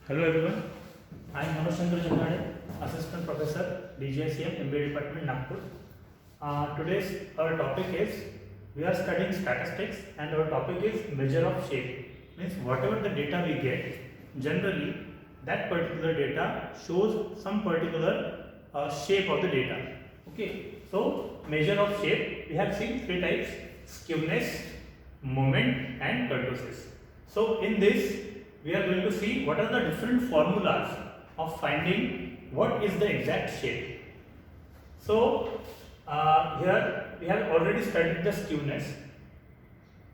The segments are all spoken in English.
Hello everyone, I am Manoj Chandra Jannade, Assistant Professor, DGICM, MBA Department, Nagpur. Today's our topic is, we are studying statistics and our topic is measure of shape. Means whatever the data we get, generally that particular data shows some particular shape of the data. Okay, so measure of shape, we have seen three types: skewness, moment and kurtosis. So in this we are going to see what are the different formulas of finding what is the exact shape. So here we have already studied the skewness.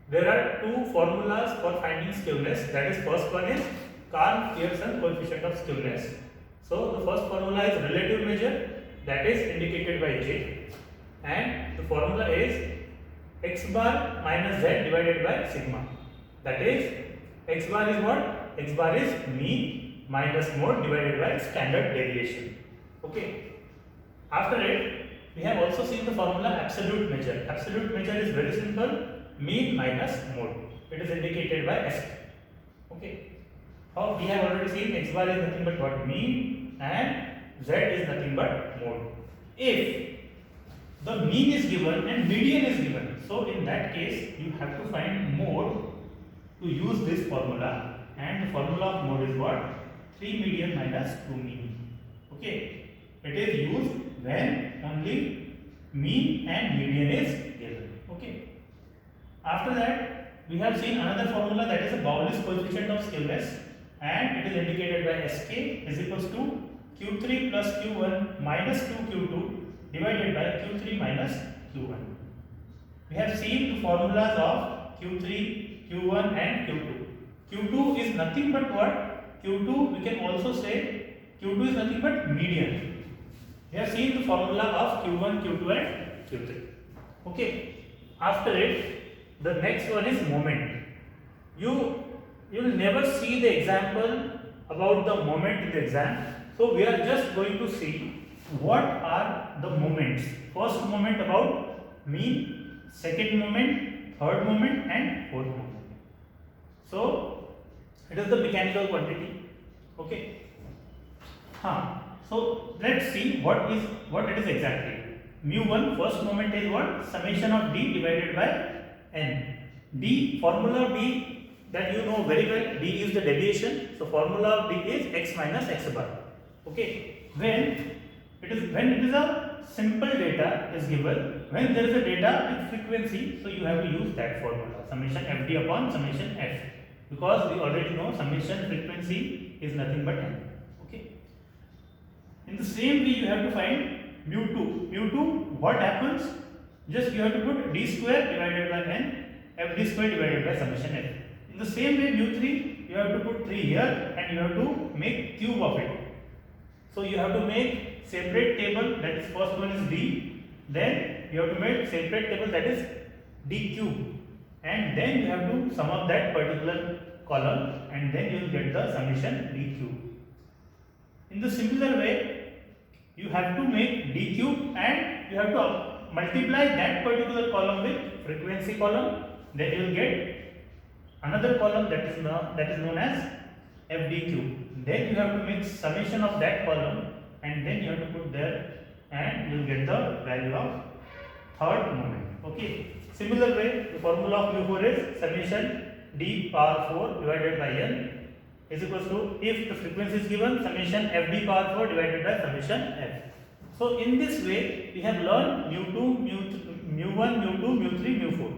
There are two formulas for finding skewness. That is, first one is Karl-Pearson coefficient of skewness. So the first formula is relative measure, that is indicated by J, and the formula is x bar minus z divided by sigma. That is, x bar is what? X bar is mean minus mode divided by standard deviation. Okay. After it, we have also seen the formula absolute measure. Absolute measure is very simple: mean minus mode. It is indicated by S. Okay. Now we have already seen x bar is nothing but what? Mean, and z is nothing but mode. If the mean is given and median is given, so in that case you have to find mode to use this formula, and the formula of mode is what? 3 median minus 2 mean. Okay, it is used when only mean and median is given. Okay, after that we have seen another formula, that is a Bowley's coefficient of skewness, and it is indicated by Sk is equals to q3 plus q1 minus 2q2 divided by q3 minus q1. We have seen the formulas of q3, q1 and q2. q2 is nothing but what? q2, we can also say q2 is nothing but median. We have seen the formula of q1, q2 and q3. Okay. After it, the next one is moment. You will never see the example about the moment in the exam. So we are just going to see what are the moments. First moment about mean, second moment, third moment and fourth moment. So it is the mechanical quantity. Okay. So let's see what it is exactly. Mu1, first moment is what? Summation of d divided by n. D, formula of d that you know very well. D is the deviation. So formula of d is x minus x bar. Okay. When it is a simple data is given, when there is a data with frequency, so you have to use that formula, summation fd upon summation f, because we already know summation frequency is nothing but n. Okay. In the same way you have to find mu2. What happens? Just you have to put d square divided by n, fd square divided by summation f. In the same way mu3, you have to put 3 here and you have to make cube of it. So you have to make separate table, that is, first one is d, then you have to make separate table, that is d cube, and then you have to sum up that particular column, and then you will get the summation d cube. In the similar way, you have to make d cube and you have to multiply that particular column with frequency column, then you will get another column that is known as fd cube. Then you have to make summation of that column and then you have to put there, and you will get the value of third moment. Okay. Similar way, the formula of mu4 is summation d power 4 divided by n is equals to, if the frequency is given, summation fd power 4 divided by summation f. So in this way we have learned mu2, mu1, mu2, mu3, mu4.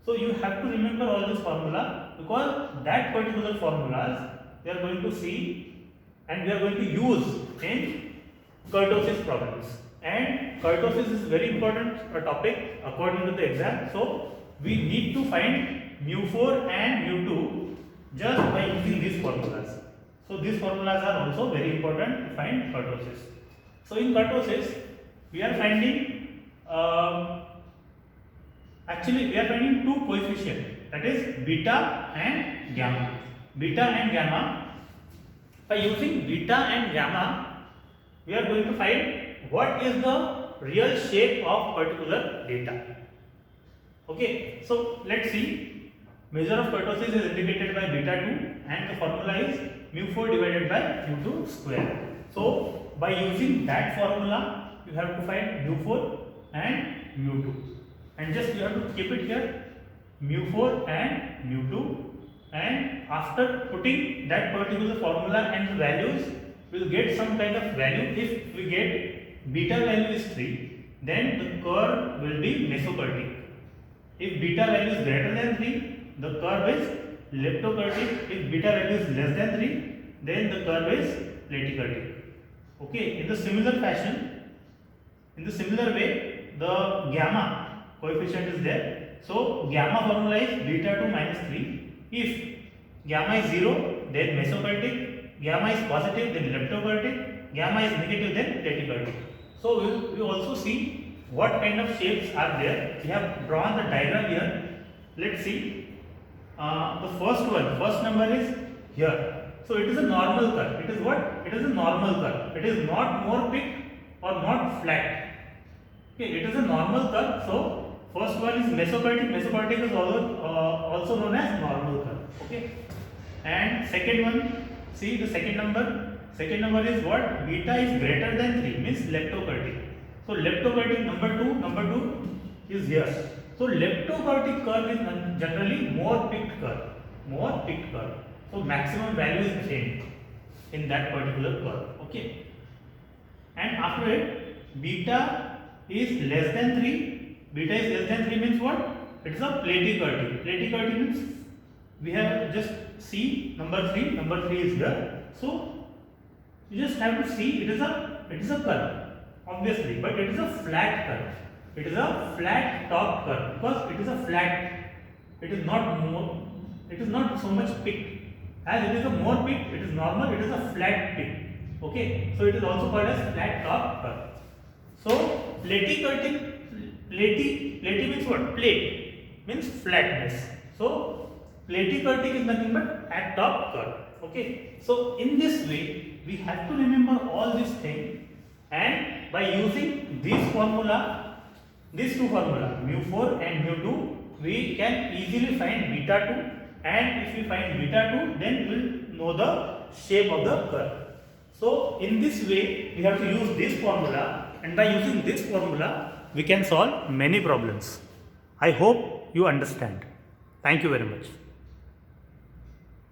So you have to remember all this formula, because that particular formulas we are going to see and we are going to use in kurtosis problems. And kurtosis is very important topic according to the exam. So we need to find mu4 and mu2 just by using these formulas. So these formulas are also very important to find kurtosis. So in kurtosis we are finding we are finding two coefficients, that is beta and gamma. Beta and gamma. By using beta and gamma, we are going to find what is the real shape of particular data. Okay, so let's see. Measure of kurtosis is indicated by beta 2 and the formula is mu4 divided by mu2 square. So by using that formula, you have to find mu4 and mu2, and just you have to keep it here, mu4 and mu2, and after putting that particular formula and the values, we will get some kind of value. If we get beta value is 3, then the curve will be mesokurtic. If beta value is greater than 3, the curve is leptokurtic. If beta value is less than 3, then the curve is platykurtic. Okay, in the similar fashion, in the similar way, the gamma coefficient is there. So gamma formula is beta 2 minus 3. If gamma is 0, then mesokurtic, gamma is positive, then leptokurtic, gamma is negative, then platykurtic. So we also see what kind of shapes are there. We have drawn the diagram here. Let's see. The first number is here. So it is a normal curve. It is what? It is a normal curve. It is not more peaked or not flat. Okay, it is a normal curve. So first one is mesokurtic. Mesokurtic is also known as normal curve. Okay. And second one, see the second number. Second number is what? Beta is greater than 3, means leptokurtic. So leptokurtic number 2 is here. So leptokurtic curve is generally more peaked curve. More peaked curve. So maximum value is attained in that particular curve. Okay. And after it, beta is less than 3. Beta is less than 3 means what? It is a platykurtic. Platykurtic means we have just see number 3. Number 3 is here. So you just have to see it is a curve, obviously, but it is a flat curve. It is a flat top curve because it is a flat. It is not more. It is not so much peaked. As it is a more peaked, it is normal. It is a flat peak. Okay, so it is also called as flat top curve. So platykurtic, platy means what? Plate means flatness. So platykurtic is nothing but at top curve. Okay, so in this way we have to remember all these things, and by using this formula, these two formula mu4 and mu2, we can easily find beta 2, and if we find beta 2, then we will know the shape of the curve. So in this way we have to use this formula, and by using this formula we can solve many problems. I hope you understand. Thank you very much.